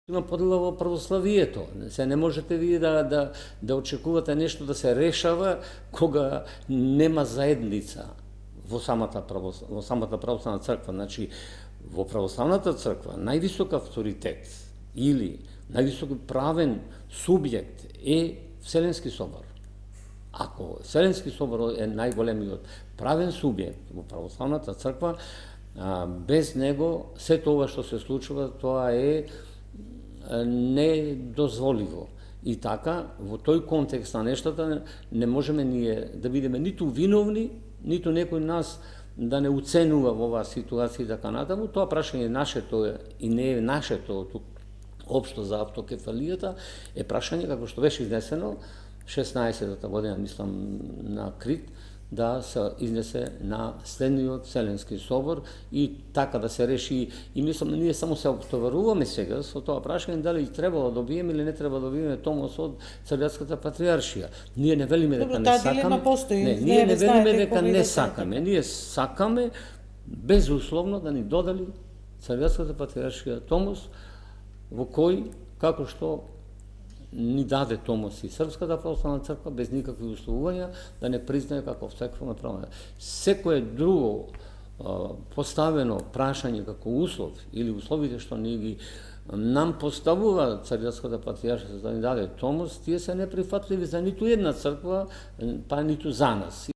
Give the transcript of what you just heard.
Има подела во православието. Се не можете вие да очекувате нешто да се решава кога нема заедница во самата православна црква. Значи, во православната црква највисок авторитет или највисок правен субјект е Вселенски собор. Ако Вселенски собор е најголемиот правен субјект во православната црква, без него сето ова што се случува, тоа е недозволиво. И така, во тој контекст на нештата, не можеме ние да бидеме ниту виновни, ниту некој нас да не уценува во оваа ситуација и така натаму. Тоа прашање нашето и не е нашето тук општо за автокефалијата, е прашање како што беше изнесено 16-та година, мислам, на Крит, да се изнесе на следниот Вселенски собор и така да се реши. И мислам, ние само се обтоваруваме сега со тоа прашање дали треба да добиеме или не треба да добиеме томос од Црвјатската патриаршија. Ние не велиме дека не сакаме. Ние не велиме дека не сакаме. Ние сакаме безусловно да ни додали Црвјатската патриаршија томос во кој, како што ни даде томос и Српската православна црква без никакви условувања, да не признае како црква на православна. Секое друго поставено прашање како услов или условите што ни нам поставува Црвјатската патриаршија да ни даде томос, тие се неприфатливи за ниту една црква, па ниту за нас.